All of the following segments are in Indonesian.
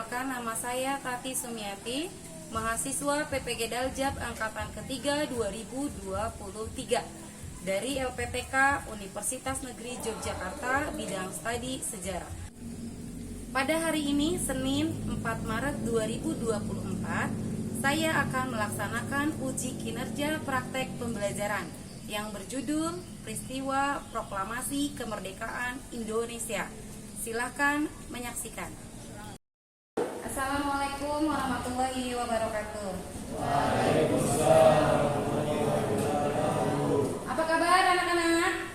Perkenalkan, nama saya Tati Sumiati, mahasiswa PPG Daljab Angkatan ketiga 2023 dari LPTK Universitas Negeri Yogyakarta, bidang studi sejarah. Pada hari ini, Senin 4 Maret 2024, saya akan melaksanakan uji kinerja praktek pembelajaran yang berjudul Peristiwa Proklamasi Kemerdekaan Indonesia. Silakan menyaksikan. Assalamualaikum warahmatullahi wabarakatuh. Waalaikumsalam. Apa kabar anak-anak?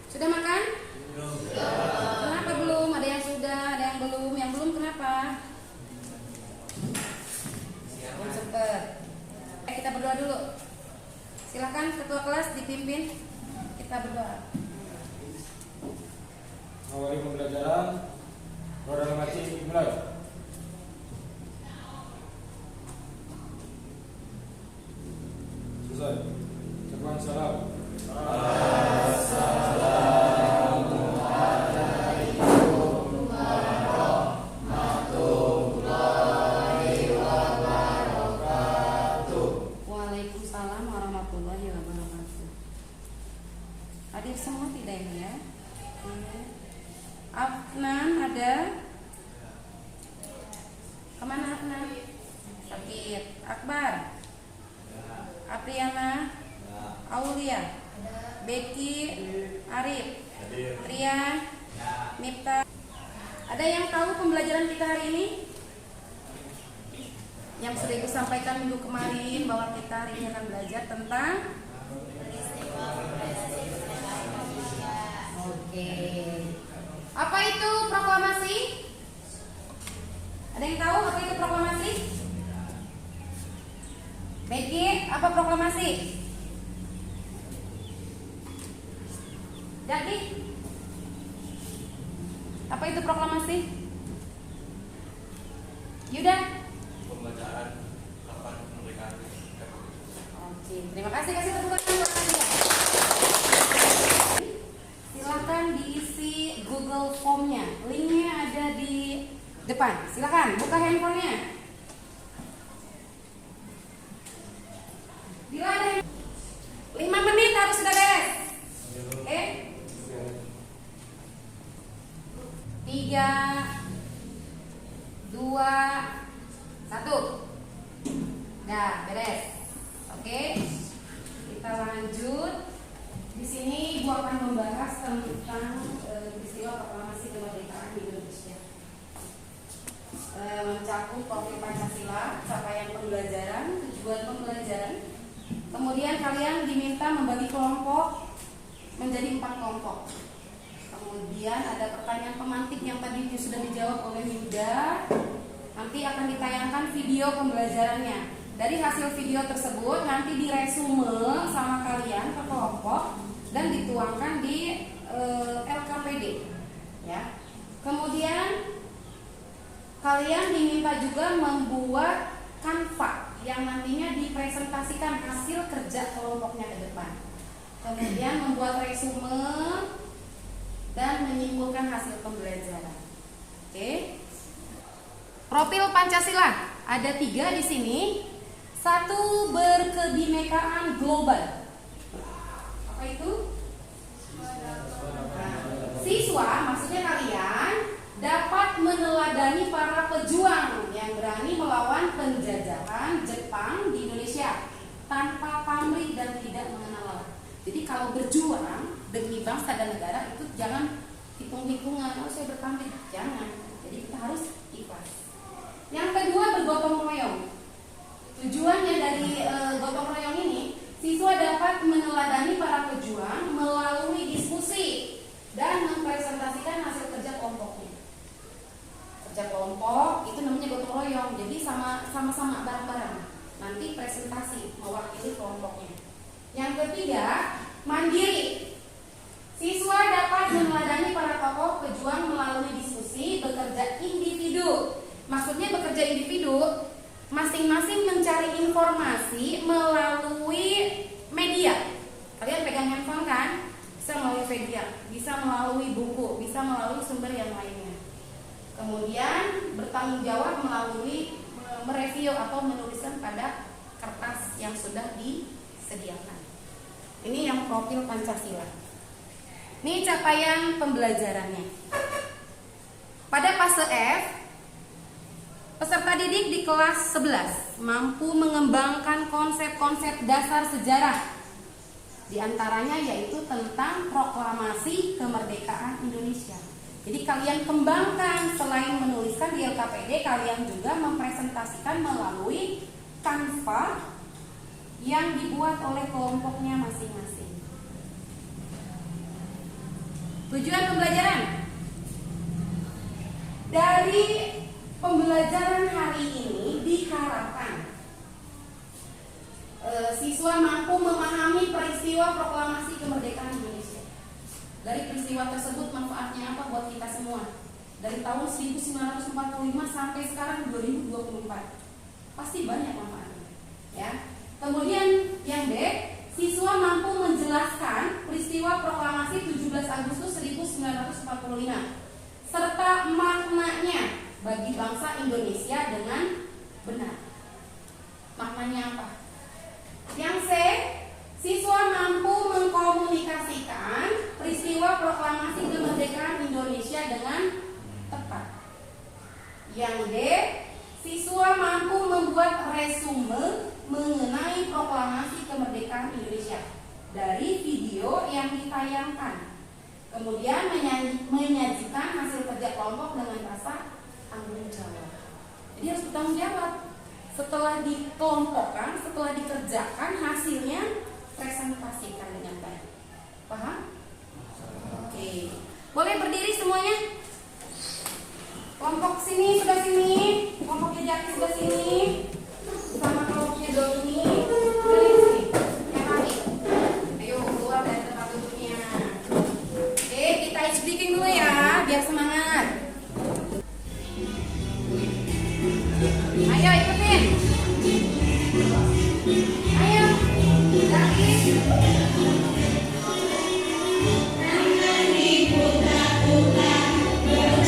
Sudah makan? Kenapa belum? Ada yang sudah, ada yang belum. Yang belum kenapa? Belum sempat. Kita berdoa dulu. Silakan ketua kelas dipimpin. Kita berdoa. Awali pembelajaran. Roda ngaji dimulai. Selesai. Sekian salam. Assalamualaikum warahmatullahi wabarakatuh. Waalaikumsalam warahmatullahi wabarakatuh. Hadir semua tidak ini ya? Afnan ada? Kemana Afnan? Sakit. Akbar? Apriana? Aulia? Becky? Arif? Rian? Mipta? Ada yang tahu pembelajaran kita hari ini? Yang sudah Ibu sampaikan minggu kemarin bahwa kita hari ini akan belajar tentang apa itu proklamasi? Ada yang tahu apa itu proklamasi? Becky, apa proklamasi? Jadi, apa itu proklamasi? Yuda? Pembacaan kapan kemerdekaan. Oke, terima kasih. Kasih tepuk tangan buat kalian. Silakan diisi Google Form-nya. Linknya ada di depan. Silakan buka handphonenya. Bila ada 5 menit harus sudah beres. Oke? 3, 2, 1. Dah beres. Oke? Kita lanjut. Di sini Ibu akan membahas tentang peristiwa proklamasi kemerdekaan Indonesia. Mencakup profil Pancasila, capaian pembelajaran, tujuan pembelajaran. Kemudian kalian diminta membagi kelompok menjadi 4 kelompok. Kemudian ada pertanyaan pemantik yang tadi sudah dijawab oleh Yuda. Nanti akan ditayangkan video pembelajarannya. Dari hasil video tersebut nanti diresume sama kalian ke kelompok dan dituangkan di LKPD, ya. Kemudian kalian diminta juga membuat kanva yang nantinya dipresentasikan hasil kerja kelompoknya ke depan. Kemudian membuat resume dan menyimpulkan hasil pembelajaran. Oke. Profil Pancasila ada 3 di sini. 1, berkebinekaan global. Apa itu? Siswa, maksudnya kalian dapat meneladani para pejuang yang berani melawan penjajahan Jepang di Indonesia tanpa pamrih dan tidak mengenal lelah. Jadi kalau berjuang demi bangsa dan negara itu jangan hitung-hitungan, oh saya berpamrih, jangan. Jadi kita harus ikhlas. Yang kedua, bergotong royong. Tujuannya dari gotong royong ini, siswa dapat meneladani para pejuang melalui diskusi dan mempresentasikan hasil kerja kelompoknya. Kerja kelompok itu namanya gotong royong, jadi sama-sama bareng-bareng. Nanti presentasi mewakili kelompoknya. Yang ketiga, mandiri. Siswa dapat meneladani para tokoh pejuang melalui diskusi, bekerja individu. Maksudnya bekerja individu, masing-masing mencari informasi melalui media. Kalian pegang handphone kan? Bisa melalui media, bisa melalui buku, bisa melalui sumber yang lainnya. Kemudian bertanggung jawab melalui mereview atau menuliskan pada kertas yang sudah disediakan. Ini yang profil Pancasila. Ini capaian pembelajarannya. Pada fase F, peserta didik di kelas 11 mampu mengembangkan konsep-konsep dasar sejarah. Di antaranya yaitu tentang proklamasi kemerdekaan Indonesia. Jadi kalian kembangkan, selain menuliskan di LKPD, kalian juga mempresentasikan melalui Canva yang dibuat oleh kelompoknya masing-masing. Tujuan pembelajaran. Dari pembelajaran hari ini diharapkan siswa mampu memahami peristiwa proklamasi kemerdekaan Indonesia. Dari peristiwa tersebut manfaatnya apa buat kita semua? Dari tahun 1945 sampai sekarang 2024. Pasti banyak manfaatnya, ya. Kemudian yang B, siswa mampu menjelaskan peristiwa proklamasi 17 Agustus 1945 serta maknanya bagi bangsa Indonesia dengan benar. Maknanya apa? Yang C, siswa mampu mengkomunikasikan peristiwa proklamasi kemerdekaan Indonesia dengan tepat. Yang D, siswa mampu membuat resume mengenai proklamasi kemerdekaan Indonesia dari video yang ditayangkan. Kemudian menyajikan hasil kerja kelompok dengan rasa tanggung jawab. Jadi harus bertanggung jawab. Setelah dikelompokkan, setelah dikerjakan, hasilnya presentasikan dengan baik. Paham? Oke. Boleh berdiri semuanya? Kelompok sini, sudah sini. Kelompoknya Jaki sudah sini. Sama kelompoknya Doni. Dari sini. Yang lagi. Ayo keluar dari tempat duduknya. Oke, kita ice breaking dulu ya, biar semangat. Ayo ikutin. Ayo. Jaki. Diputar-putar, pegang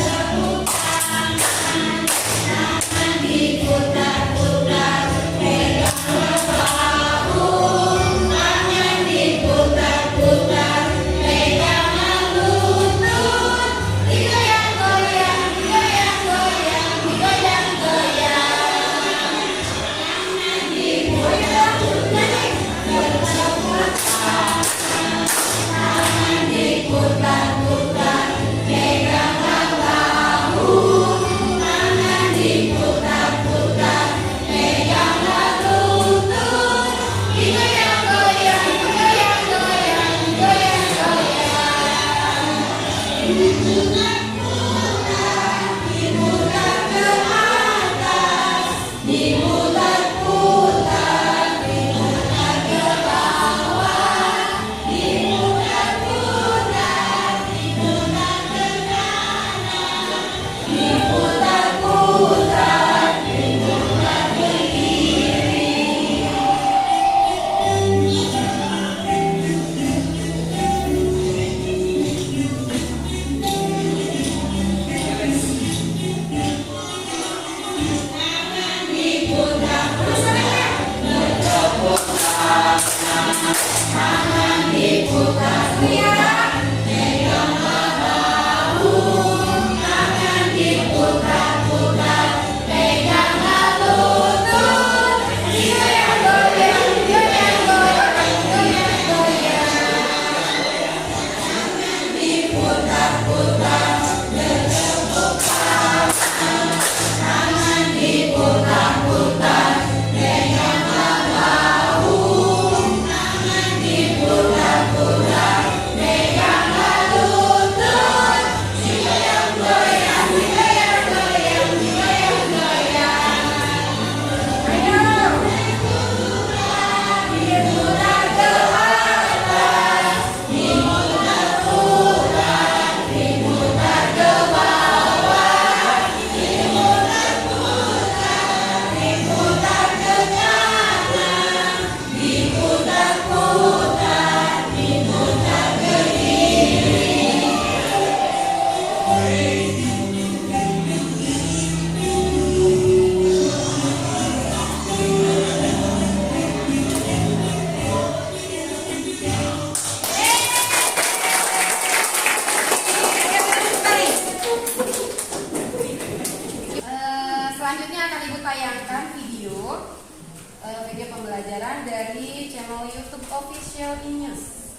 CLI News.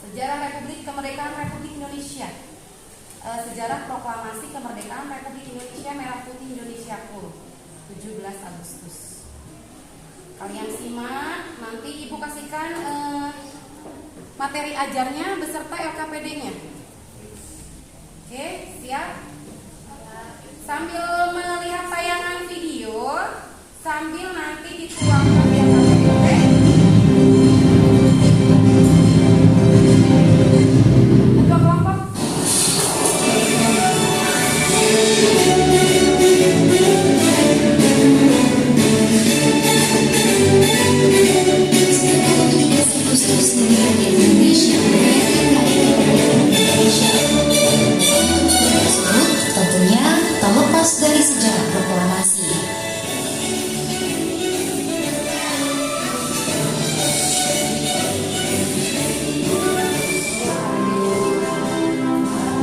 Sejarah Republik Kemerdekaan Republik Indonesia. Sejarah Proklamasi Kemerdekaan Republik Indonesia Merah Putih Indonesiaku 17 Agustus. Kalian simak, nanti Ibu kasihkan materi ajarnya beserta LKPD-nya. Oke, siap? Sambil melihat tayangan video, sambil nanti dituangkan di LKPD. Ketua kelompok. Tentunya tak lepas dari sejarah proklamasi.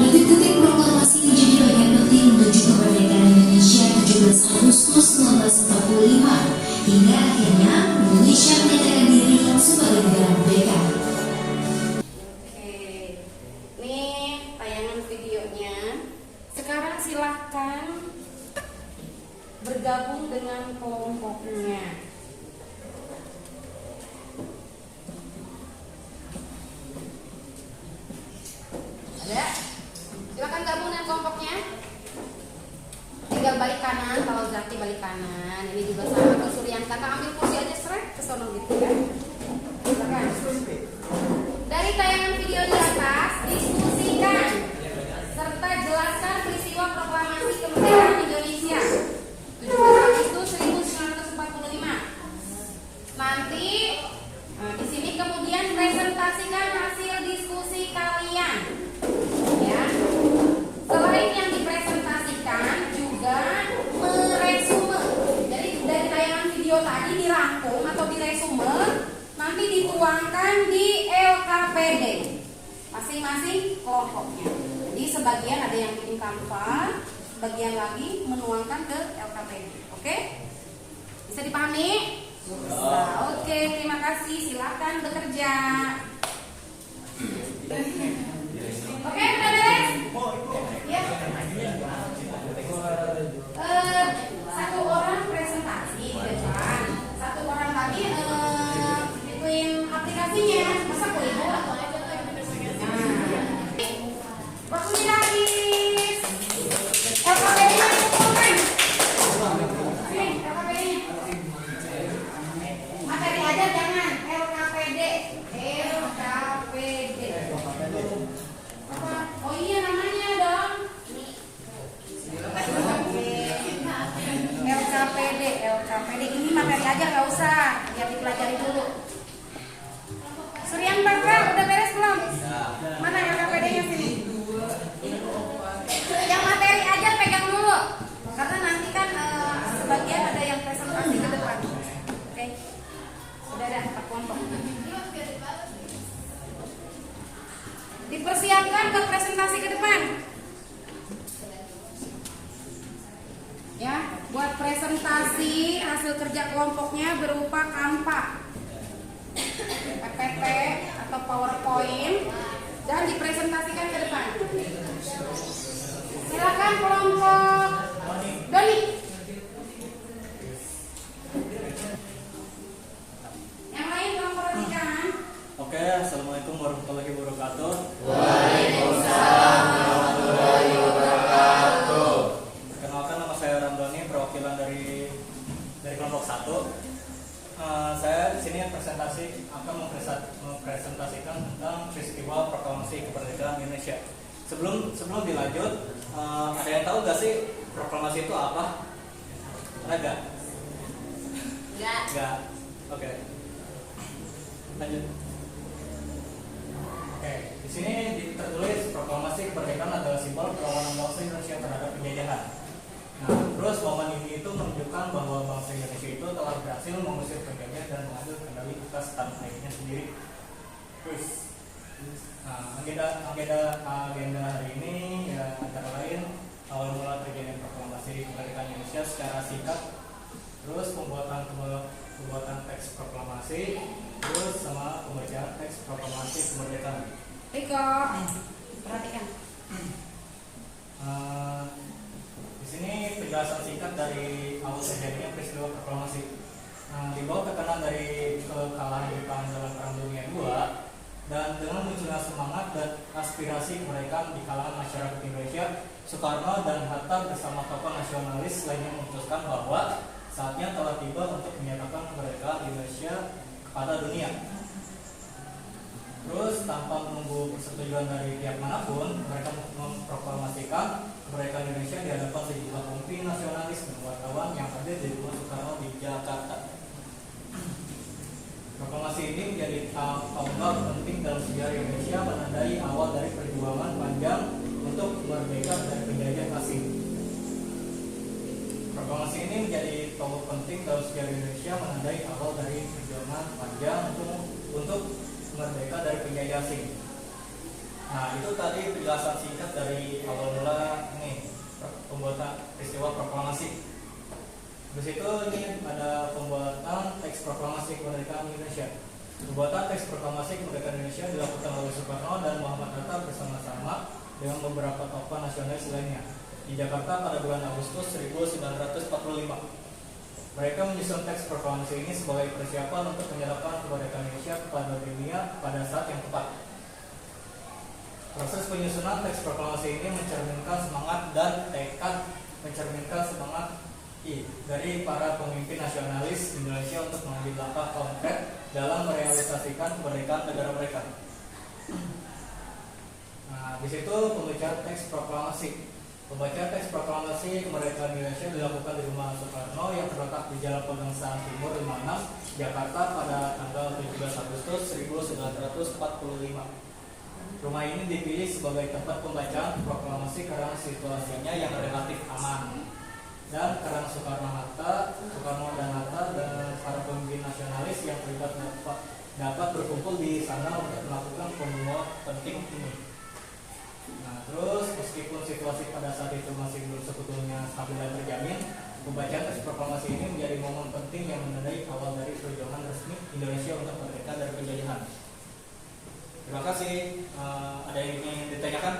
Detik-detik proklamasi menjadi bagian penting menuju kemerdekaan Indonesia 17 Agustus 1945 hingga akhirnya Indonesia menyatakan diri sebagai negara merdeka. Nih tayangan videonya. Sekarang silahkan bergabung dengan kelompoknya. Ada? Silakan gabung dengan kelompoknya. Tinggal balik kanan, kalau Zaki balik kanan. Ini juga sama ke Suryan. Kakak ambil kursi aja seret ke sono gitu kan. Silakan. Dari tayangan video di atas, diskusikan serta jelaskan peristiwa proklamasi kemerdekaan Indonesia 17 Agustus 1945. Nanti di sini kemudian presentasikan hasil diskusi kalian. Ya. Selain yang dipresentasikan juga meresume. Jadi dari tayangan video tadi dirangkum atau diresume, nanti dituangkan di LKPD masing-masing kelompoknya. Jadi sebagian ada yang bikin Canva, sebagian lagi menuangkan ke LKPD. Oke? Bisa dipahami? Bisa. Oke, terima kasih. Silakan bekerja. Oke, udah beres? Ya. Satu orang presentasi di depan, satu orang lagi bikin aplikasinya. Masa Ibu? Waktunya habis. LKPD-nya dikumpulkan. Sini, LKPD-nya. Materi aja jangan. LKPD. Apa? Oh iya namanya dong. LKPD. Ini materi aja nggak usah. Biar dipelajari dulu. Suryan Bakar, udah beres belum? Mana LKPD-nya sini? Yang materi aja pegang dulu, karena nanti kan sebagian ada yang presentasi ke depan. Oke, sudah ada 4 kelompok. Dipersiapkan ke presentasi ke depan. Ya, buat presentasi hasil kerja kelompoknya berupa Canva, PPT atau PowerPoint, dan dipresentasikan ke depan. Silakan kelompok Doni. Yang lain tolong perhatikan. Oke, assalamualaikum warahmatullahi wabarakatuh. Waalaikumsalam warahmatullahi wabarakatuh. Perkenalkan, nama saya Ramdhani, perwakilan dari kelompok 1. Saya di sini akan mempresentasikan tentang peristiwa proklamasi kemerdekaan Indonesia. Sebelum dilanjut, ada yang tahu nggak sih proklamasi itu apa? Ada nggak? Nggak. Oke. Lanjut. Oke, di sini tertulis proklamasi kemerdekaan adalah simbol perlawanan bangsa Indonesia terhadap penjajahan. Nah, terus momen ini itu menunjukkan bahwa bangsa Indonesia itu telah berhasil mengusir penjajah dan mengambil kendali atas tanah airnya sendiri. Terus, agenda hari ini ya antara lain awal mula terjadinya proklamasi kemerdekaan Indonesia secara singkat, terus pembuatan teks proklamasi, Terus sama pembacaan teks proklamasi kemerdekaan. Riko, perhatikan. Di sini penjelasan singkat dari awal terjadinya peristiwa proklamasi. Di bawah tekanan dari kekalahan Jepang dalam Perang Dunia II dan dengan munculnya semangat dan aspirasi kemerdekaan di kalangan masyarakat Indonesia, Soekarno dan Hatta bersama tokoh nasionalis lainnya memutuskan bahwa saatnya telah tiba untuk menyatakan kemerdekaan Indonesia kepada dunia. Terus tanpa menunggu persetujuan dari pihak manapun, mereka memproklamasikan kemerdekaan Indonesia di hadapan sejumlah pemimpin nasionalis dan wartawan yang hadir di rumah Soekarno di Jakarta. Proklamasi ini menjadi tonggak penting dalam sejarah Indonesia, menandai awal dari perjuangan panjang untuk merdeka dari penjajah asing. Proklamasi ini menjadi tonggak penting dalam sejarah Indonesia, menandai awal dari perjuangan panjang untuk merdeka dari penjajah asing. Nah, itu tadi penjelasan singkat dari awal mula ini pembuatan peristiwa proklamasi. Terus itu ini ada pembuatan teks proklamasi kemerdekaan Indonesia. Pembuatan teks proklamasi kemerdekaan Indonesia dilakukan oleh Soekarno dan Muhammad Hatta bersama-sama dengan beberapa tokoh nasionalis lainnya di Jakarta pada bulan Agustus 1945. Mereka menyusun teks proklamasi ini sebagai persiapan untuk menyerahkan kemerdekaan Indonesia kepada dunia pada saat yang tepat. Proses penyusunan teks proklamasi ini mencerminkan semangat dan tekad dari para pemimpin nasionalis Indonesia untuk mengambil langkah konkret dalam merealisasikan kemerdekaan negara mereka. Nah, di situ pembacaan teks proklamasi. Pembacaan teks proklamasi kemerdekaan Indonesia dilakukan di rumah Soekarno yang terletak di Jalan Pegangsaan Timur 56, Jakarta pada tanggal 17 Agustus 1945. Rumah ini dipilih sebagai tempat pembacaan proklamasi karena situasinya yang relatif aman dan karena Soekarno dan Hatta dan para pemimpin nasionalis yang terlibat dapat berkumpul di sana untuk melakukan pembuat penting ini. Nah, terus meskipun situasi pada saat itu masih belum sebetulnya stabil dan terjamin, pembacaan teks proklamasi ini menjadi momen penting yang menandai awal dari perjuangan resmi Indonesia untuk merdeka dari penjajahan. Terima kasih. Ada yang ingin ditanyakan?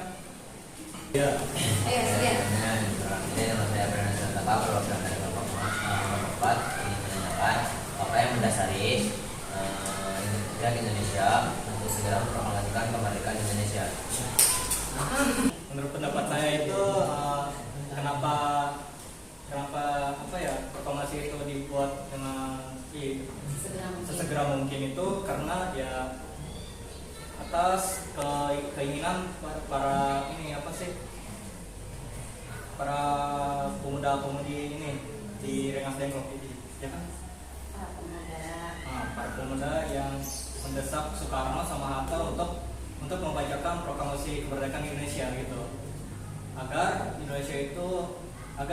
Ya. Ayo, Surya. Ini nama saya Bernard Tapa, perwakilan dari kelompok 4 ingin menanyakan apa yang mendasari pihak Indonesia untuk segera memproklamasikan kemerdekaan Indonesia. Menurut pendapat saya itu kenapa proklamasi itu dibuat dengan sesegera mungkin itu karena ya atas keinginan para para pemuda-pemudi ini di Rengas Dengklok ini, ya kan? Para pemuda yang mendesak Soekarno sama Hatta untuk membacakan proklamasi kemerdekaan Indonesia gitu, agar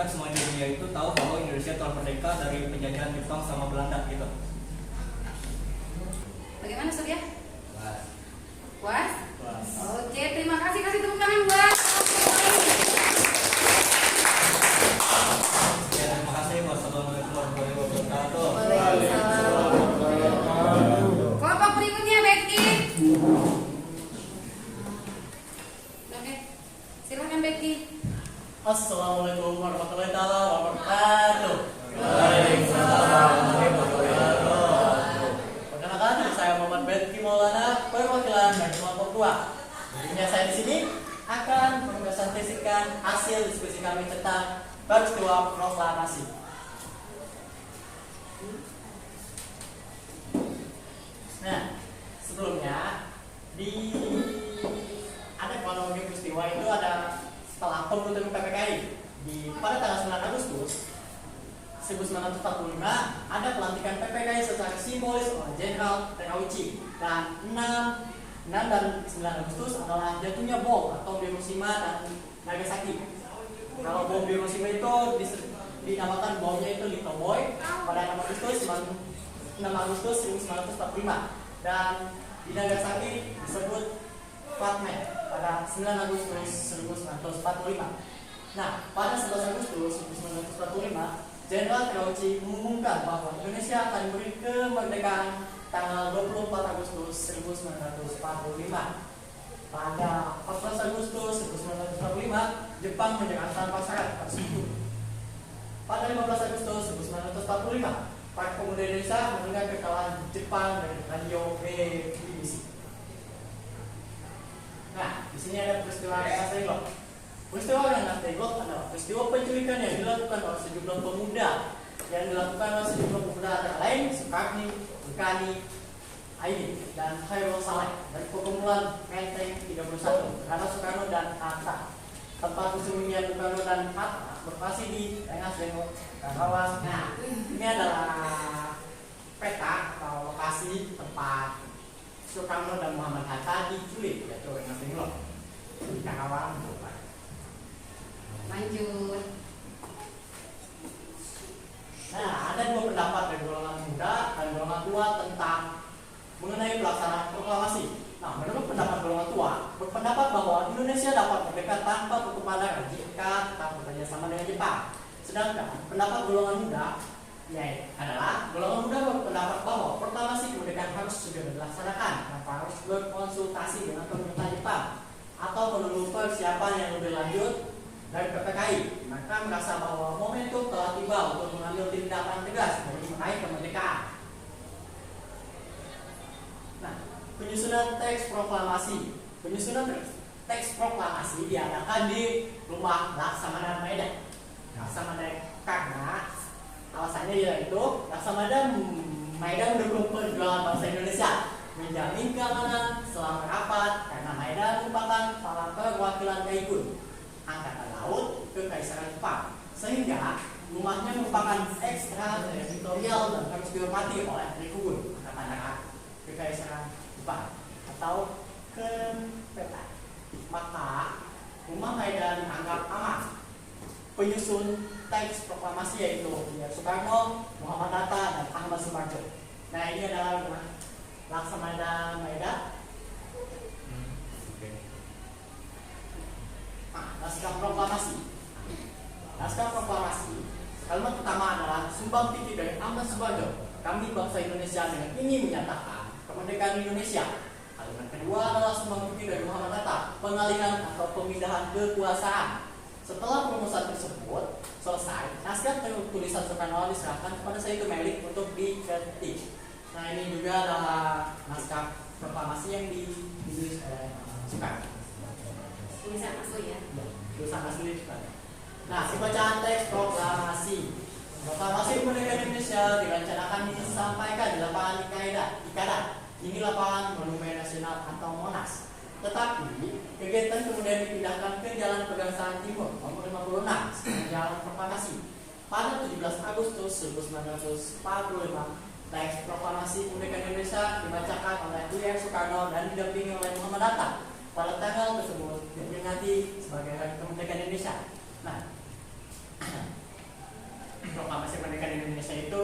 semua dunia itu tahu bahwa Indonesia telah merdeka dari penjajahan Jepang sama Belanda gitu. Bagaimana, Surya? Puas. Puas? Oke, terima kasih. Kasih tepuk tangan buat. Ya, terima kasih. Wassalamualaikum warahmatullahi wabarakatuh. Waalaikumsalam. Kelompok berikutnya, Becky. Oke, silakan Becky. Assalamualaikum warahmatullahi wabarakatuh. Waalaikumsalam warahmatullahi wabarakatuh. Perkenalkan, saya Muhammad Becky Maulana, perwakilan dari kelompok 2. Intinya saya di sini akan mempresentasikan hasil diskusi kami tentang peristiwa proklamasi. Nah, sebelumnya ada kronologi peristiwa itu ada setelah pembentukan PPKI pada tanggal 9 Agustus 1945 ada pelantikan PPKI secara simbolis oleh Jenderal Terauchi, dan 6 dan 9 Agustus adalah jatuhnya bom atau Hiroshima dan Nagasaki. Kalau bom Hiroshima itu dinamakan bomnya itu Little Boy pada 6 Agustus 1945, dan di Nagasaki disebut Flatman pada 9 Agustus 1945. Nah, pada 11 Agustus 1945, Jenderal Terauchi mengumumkan bahwa Indonesia akan diberi kemerdekaan tanggal 24 Agustus 1945. Pada 14 Agustus 1945, Jepang menyerang tanpa syarat tersebut. Pada 15 Agustus 1945, para pemuda Indonesia mendengar kekalahan Jepang dari radio BBC. Nah, di sini ada peristiwa Rengas Dengklok. Peristiwa Rengas Dengklok adalah peristiwa penculikan yang dilakukan oleh sejumlah pemuda antara lain Soekarni, Bukani, Aini, dan Khairul Saleh dari perkumpulan Menteng 31 terhadap Soekarno dan Hatta. Tempat persembunyian Soekarno dan Hatta berlokasi di Rengas Dengklok, Karawang. Nah, ini adalah peta atau lokasi tempat Soekarno dan Muhammad Hatta diculik, yaitu Rengas Dengklok di Karawang. Lanjut. Nah, ada dua pendapat dari golongan muda dan golongan tua tentang mengenai pelaksanaan proklamasi. Nah, menurut pendapat golongan tua, berpendapat bahwa Indonesia dapat merdeka tanpa kekepadan jika tetap bekerja sama dengan Jepang. Sedangkan pendapat golongan muda adalah golongan muda berpendapat bahwa proklamasi kemerdekaan harus segera dilaksanakan tanpa harus berkonsultasi dengan pemerintah Jepang atau menunggu persiapan yang lebih lanjut dari PPKI. Mereka merasa bahwa momentum telah tiba untuk mengambil tindakan tegas bagi meraih kemerdekaan. Nah, penyusunan teks proklamasi diadakan di rumah Laksamana Medan. Karena alasannya yaitu Laksamana Medan mendukung perjuangan bangsa Indonesia, menjamin keamanan selama rapat karena Medan merupakan kepala perwakilan Kaikun Angkatan Laut Kekaisaran Jepang, sehingga rumahnya merupakan ekstra teritorial dan harus dihormati oleh Rikun Angkatan Darat Kekaisaran Jepang atau Kenpeta. Maka rumah Medan dianggap aman. Penyusun teks proklamasi yaitu Soekarno, Muhammad Hatta, dan Ahmad Sumarjo. Nah, ini adalah rumah Laksamana Medan. Naskah proklamasi. Kalimat pertama adalah sumbang tinggi dari Ahmad Sumarjo. Kami bangsa Indonesia dengan ini menyatakan kemerdekaan Indonesia. Kalimat kedua adalah sumbang tinggi dari Muhammad Hatta. Pengalihan atau pemindahan kekuasaan. Setelah perumusan tersebut selesai, naskah tulisan Soekarno diserahkan kepada Sayyidul Melik untuk diketik. Nah, ini juga adalah naskah proklamasi yang ditulis oleh Soekarno. Tulisan asli ya. Tulisan asli Soekarno. Nah, pembacaan teks proklamasi. Proklamasi kemerdekaan Indonesia direncanakan disampaikan di lapangan Ikada. Ini lapangan Monumen Nasional atau Monas. Tetapi kegiatan kemudian dipindahkan ke Jalan Pegangsaan Timur nomor 56 sebagai Jalan Proklamasi. Pada 17 Agustus 1945, teks proklamasi kemerdekaan Indonesia dibacakan oleh Dr. Soekarno dan didampingi oleh Muhammad Hatta. Pada tanggal tersebut diperingati sebagai Hari Kemerdekaan Indonesia. Nah, proklamasi kemerdekaan Indonesia itu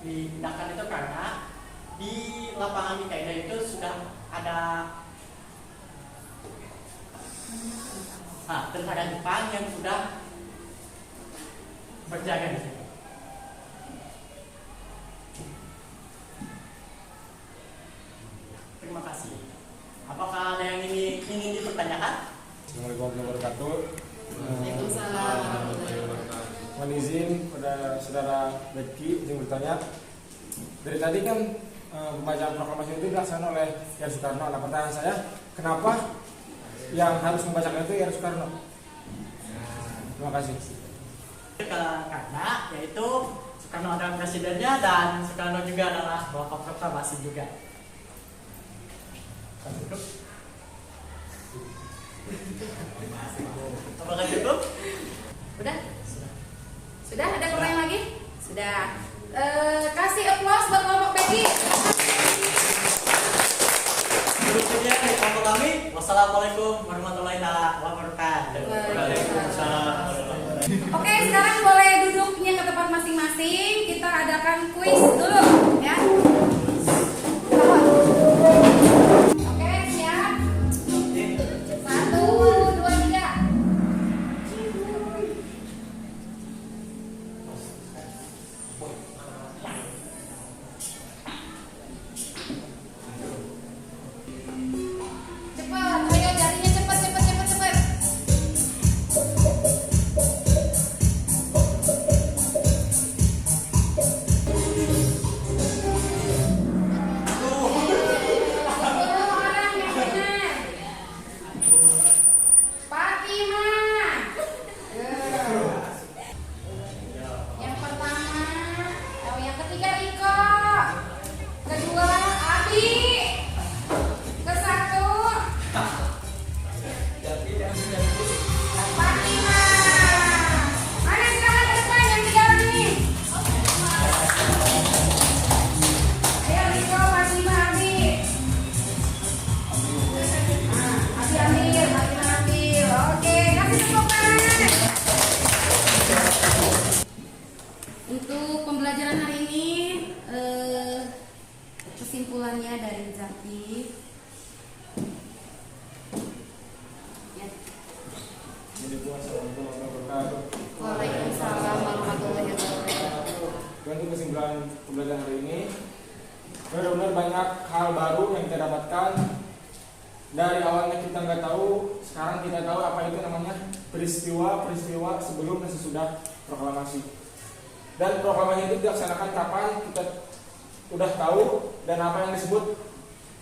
dipindahkan itu karena di lapangan Ikeda itu sudah ada tentara Jepang yang sudah berjaga di situ. Terima kasih. Apakah ada yang ingin dipertanyakan? Assalamualaikum warahmatullahi wabarakatuh. Waalaikumsalam warahmatullahi wabarakatuh. Mohon izin pada saudara Becky yang bertanya. Dari tadi kan pembacaan proklamasi itu dilaksanakan oleh Yan Soekarno. Nah, pertanyaan saya, kenapa yang harus membacakan itu Yan Soekarno? Terima kasih. Karena yaitu Soekarno adalah presidennya dan Soekarno juga adalah bapak proklamasi juga. Apakah cukup? Udah? Sudah? Ada pertanyaan lagi? Sudah. Kasih applause buat kelompok Becky. Berikutnya dari kelompok kami. Wassalamualaikum warahmatullahi wabarakatuh. Waalaikumsalam. Oke, sekarang boleh duduknya ke tempat masing-masing. Kita adakan kuis dulu, ya. Oke, siap. 1, 2, 3. kasih. Ya. Assalamualaikum warahmatullahi wabarakatuh. Waalaikumsalam warahmatullahi wabarakatuh. Dan untuk kesimpulan pembelajaran hari ini, benar-benar banyak hal baru yang kita dapatkan. Dari awalnya kita nggak tahu, sekarang kita tahu apa itu namanya peristiwa sebelum dan sesudah proklamasi. Dan proklamasi itu dilaksanakan kapan kita udah tahu, dan apa yang disebut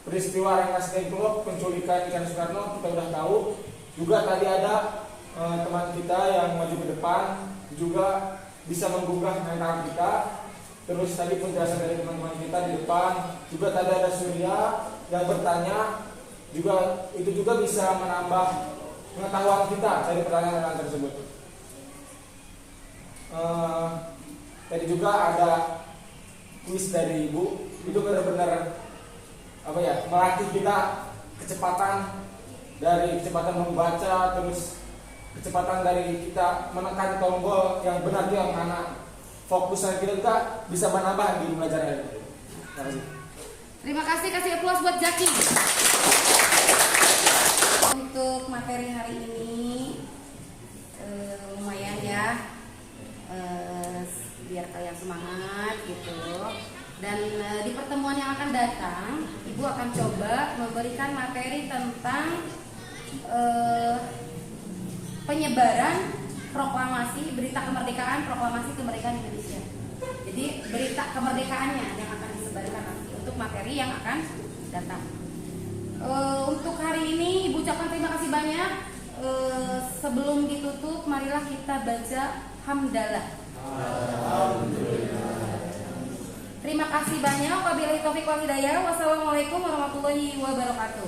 peristiwa Rengas Dengklok, penculikan Ikan Soekarno kita udah tahu. Juga tadi ada teman kita yang maju ke depan juga bisa menggugah mental kita. Terus tadi penjelasan dari teman-teman kita di depan, juga tadi ada Surya yang bertanya, juga itu juga bisa menambah pengetahuan kita dari pertanyaan tersebut. Tadi juga ada kuis dari Ibu, itu benar-benar melatih kita kecepatan, dari kecepatan membaca, terus kecepatan dari kita menekan tombol yang benar itu yang mana, fokusan kita juga bisa menambah di belajar ini. Terima kasih. Terima kasih aplaus buat Jaki. Untuk materi hari ini lumayan ya, biar kalian semangat gitu. Dan di pertemuan yang akan datang, Ibu akan coba memberikan materi tentang penyebaran proklamasi, berita kemerdekaan, proklamasi kemerdekaan Indonesia. Jadi berita kemerdekaannya yang akan disebarkan nanti untuk materi yang akan datang. Untuk hari ini Ibu ucapkan terima kasih banyak. Sebelum ditutup, marilah kita baca hamdalah. Terima kasih banyak. Wabillahi taufiq wal hidayah. Wassalamualaikum warahmatullahi wabarakatuh.